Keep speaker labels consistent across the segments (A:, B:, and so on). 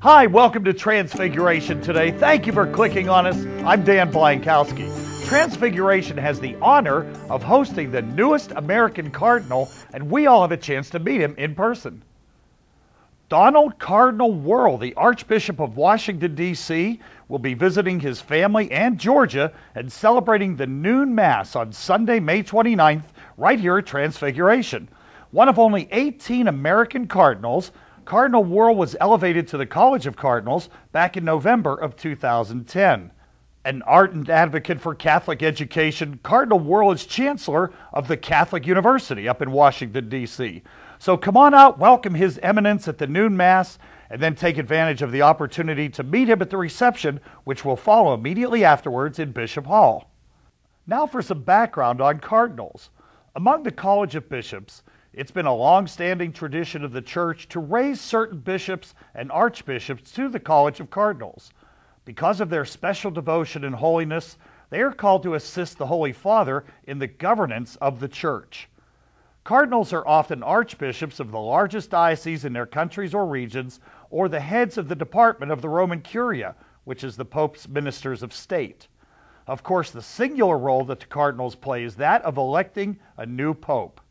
A: Hi, welcome to Transfiguration Today. Thank you for clicking on us. I'm Dan Blankowski. Transfiguration has the honor of hosting the newest American Cardinal, and we all have a chance to meet him in person. Cardinal Wuerl, the Archbishop of Washington, D.C., will be visiting his family and Georgia and celebrating the noon Mass on Sunday, May 29th, right here at Transfiguration. One of only 18 American Cardinals, Cardinal Wuerl was elevated to the College of Cardinals back in November of 2010. An ardent advocate for Catholic education, Cardinal Wuerl is Chancellor of the Catholic University up in Washington, D.C. So come on out, welcome His Eminence at the noon Mass, and then take advantage of the opportunity to meet him at the reception, which will follow immediately afterwards in Bishop Hall. Now for some background on Cardinals. Among the College of Bishops, it's been a long-standing tradition of the Church to raise certain bishops and archbishops to the College of Cardinals. Because of their special devotion and holiness, they are called to assist the Holy Father in the governance of the Church. Cardinals are often archbishops of the largest dioceses in their countries or regions, or the heads of the department of the Roman Curia, which is the Pope's ministers of state. Of course, the singular role that the cardinals play is that of electing a new pope.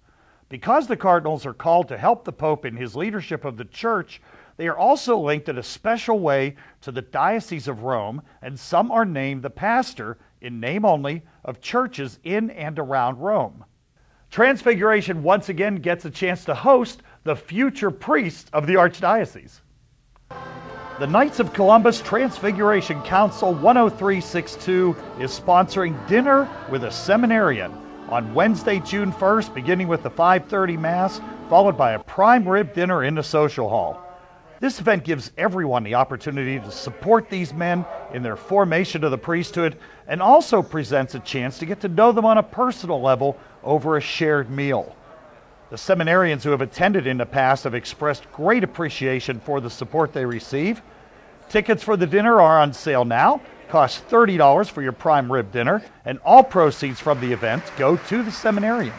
A: Because the cardinals are called to help the Pope in his leadership of the Church, they are also linked in a special way to the Diocese of Rome, and some are named the pastor, in name only, of churches in and around Rome. Transfiguration once again gets a chance to host the future priests of the Archdiocese. The Knights of Columbus Transfiguration Council 10362 is sponsoring Dinner with a Seminarian on Wednesday, June 1st, beginning with the 5:30 Mass, followed by a prime rib dinner in the social hall. This event gives everyone the opportunity to support these men in their formation of the priesthood, and also presents a chance to get to know them on a personal level over a shared meal. The seminarians who have attended in the past have expressed great appreciation for the support they receive. Tickets for the dinner are on sale now. Costs $30 for your prime rib dinner, and all proceeds from the event go to the seminarians.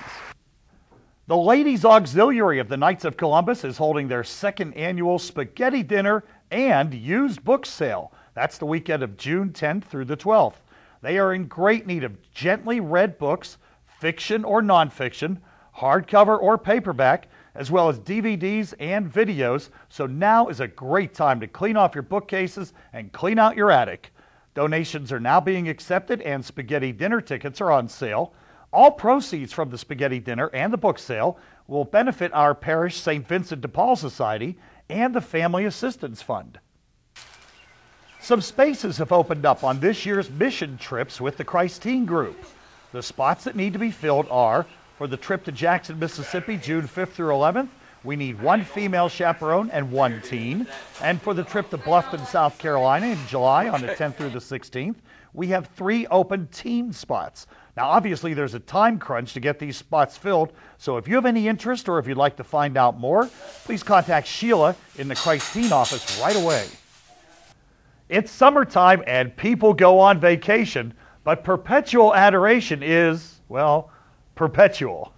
A: The Ladies Auxiliary of the Knights of Columbus is holding their second annual spaghetti dinner and used book sale. That's the weekend of June 10th through the 12th. They are in great need of gently read books, fiction or nonfiction, hardcover or paperback, as well as DVDs and videos, so now is a great time to clean off your bookcases and clean out your attic. Donations are now being accepted and spaghetti dinner tickets are on sale. All proceeds from the spaghetti dinner and the book sale will benefit our parish St. Vincent de Paul Society and the Family Assistance Fund. Some spaces have opened up on this year's mission trips with the Christine Group. The spots that need to be filled are, for the trip to Jackson, Mississippi, June 5th through 11th, we need one female chaperone and one teen. And for the trip to Bluffton, South Carolina in July on the 10th through the 16th, we have 3 open teen spots. Now, obviously, there's a time crunch to get these spots filled, so if you have any interest or if you'd like to find out more, please contact Sheila in the Christine office right away. It's summertime and people go on vacation, but Perpetual Adoration is, well, perpetual.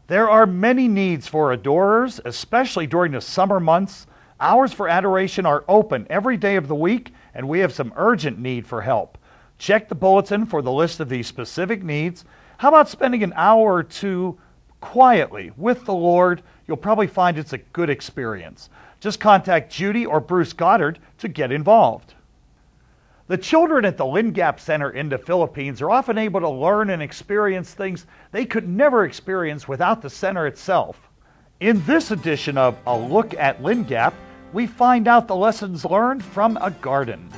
A: There are many needs for adorers, especially during the summer months. Hours for adoration are open every day of the week, and we have some urgent need for help. Check the bulletin for the list of these specific needs. How about spending an hour or two quietly with the Lord? You'll probably find it's a good experience. Just contact Judy or Bruce Goddard to get involved. The children at the Lynn Gap Center in the Philippines are often able to learn and experience things they could never experience without the center itself. In this edition of A Look at Lynn Gap, we find out the lessons learned from a garden.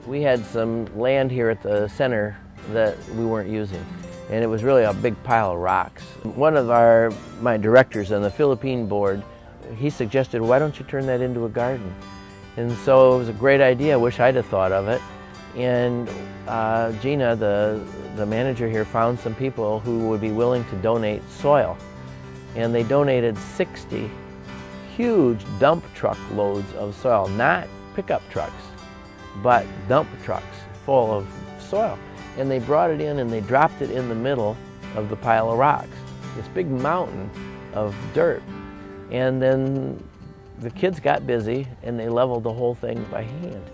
B: We had some land here at the center that we weren't using, and it was really a big pile of rocks. One of my directors on the Philippine board, he suggested, why don't you turn that into a garden? And so it was a great idea. I wish I'd have thought of it. And Gina, the manager here, found some people who would be willing to donate soil. And they donated 60 huge dump truck loads of soil, not pickup trucks, but dump trucks full of soil. And they brought it in and they dropped it in the middle of the pile of rocks, this big mountain of dirt. And then the kids got busy and they leveled the whole thing by hand.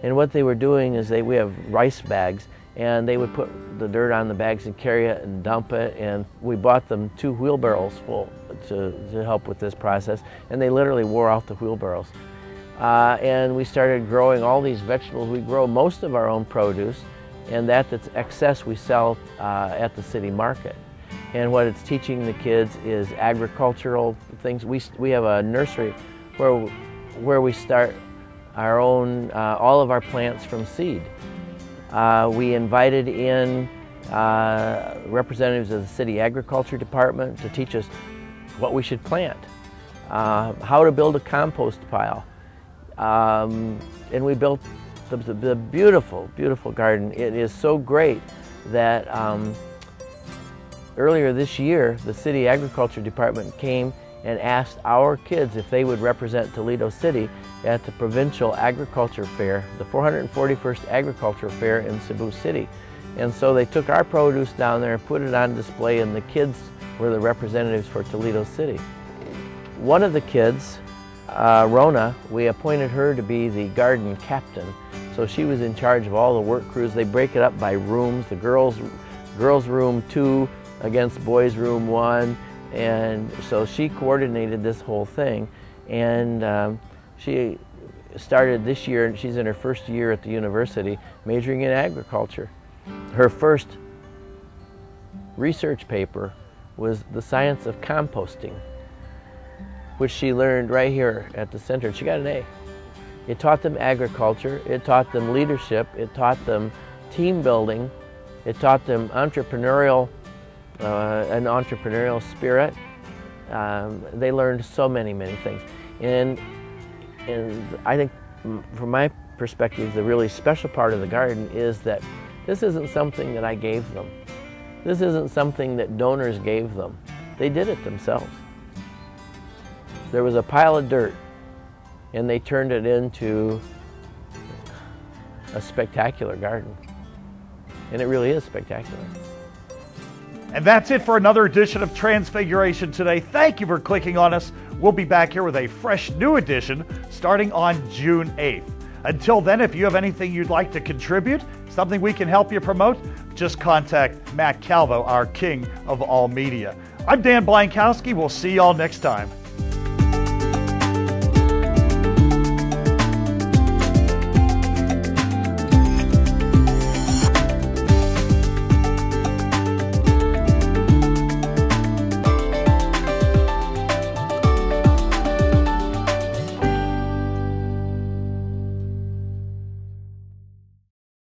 B: And what they were doing is we have rice bags, and they would put the dirt on the bags and carry it and dump it, and we bought them 2 wheelbarrows full to help with this process, and they literally wore out the wheelbarrows. And we started growing all these vegetables. We grow most of our own produce, and that's excess we sell at the city market. And what it's teaching the kids is agricultural things. We have a nursery where we start our own, all of our plants from seed. We invited in representatives of the city agriculture department to teach us what we should plant, how to build a compost pile. And we built the beautiful, beautiful garden. It is so great that earlier this year, the city agriculture department came and asked our kids if they would represent Toledo City at the Provincial Agriculture Fair, the 441st Agriculture Fair in Cebu City. And so they took our produce down there and put it on display, and the kids were the representatives for Toledo City. One of the kids, Rona, we appointed her to be the garden captain. So she was in charge of all the work crews. They break it up by rooms, the girls' room 2 against boys' room 1. And so she coordinated this whole thing, and she started this year, and she's in her first year at the university, majoring in agriculture. Her first research paper was the science of composting, which she learned right here at the center. She got an A. It taught them agriculture, it taught them leadership, it taught them team building, it taught them entrepreneurial an entrepreneurial spirit. They learned so many things. And I think from my perspective, the really special part of the garden is that this isn't something that I gave them. This isn't something that donors gave them. They did it themselves. There was a pile of dirt, and they turned it into a spectacular garden. And it really is spectacular.
A: And that's it for another edition of Transfiguration Today. Thank you for clicking on us. We'll be back here with a fresh new edition starting on June 8th. Until then, if you have anything you'd like to contribute, something we can help you promote, just contact Matt Calvo, our king of all media. I'm Dan Blankowski. We'll see y'all next time.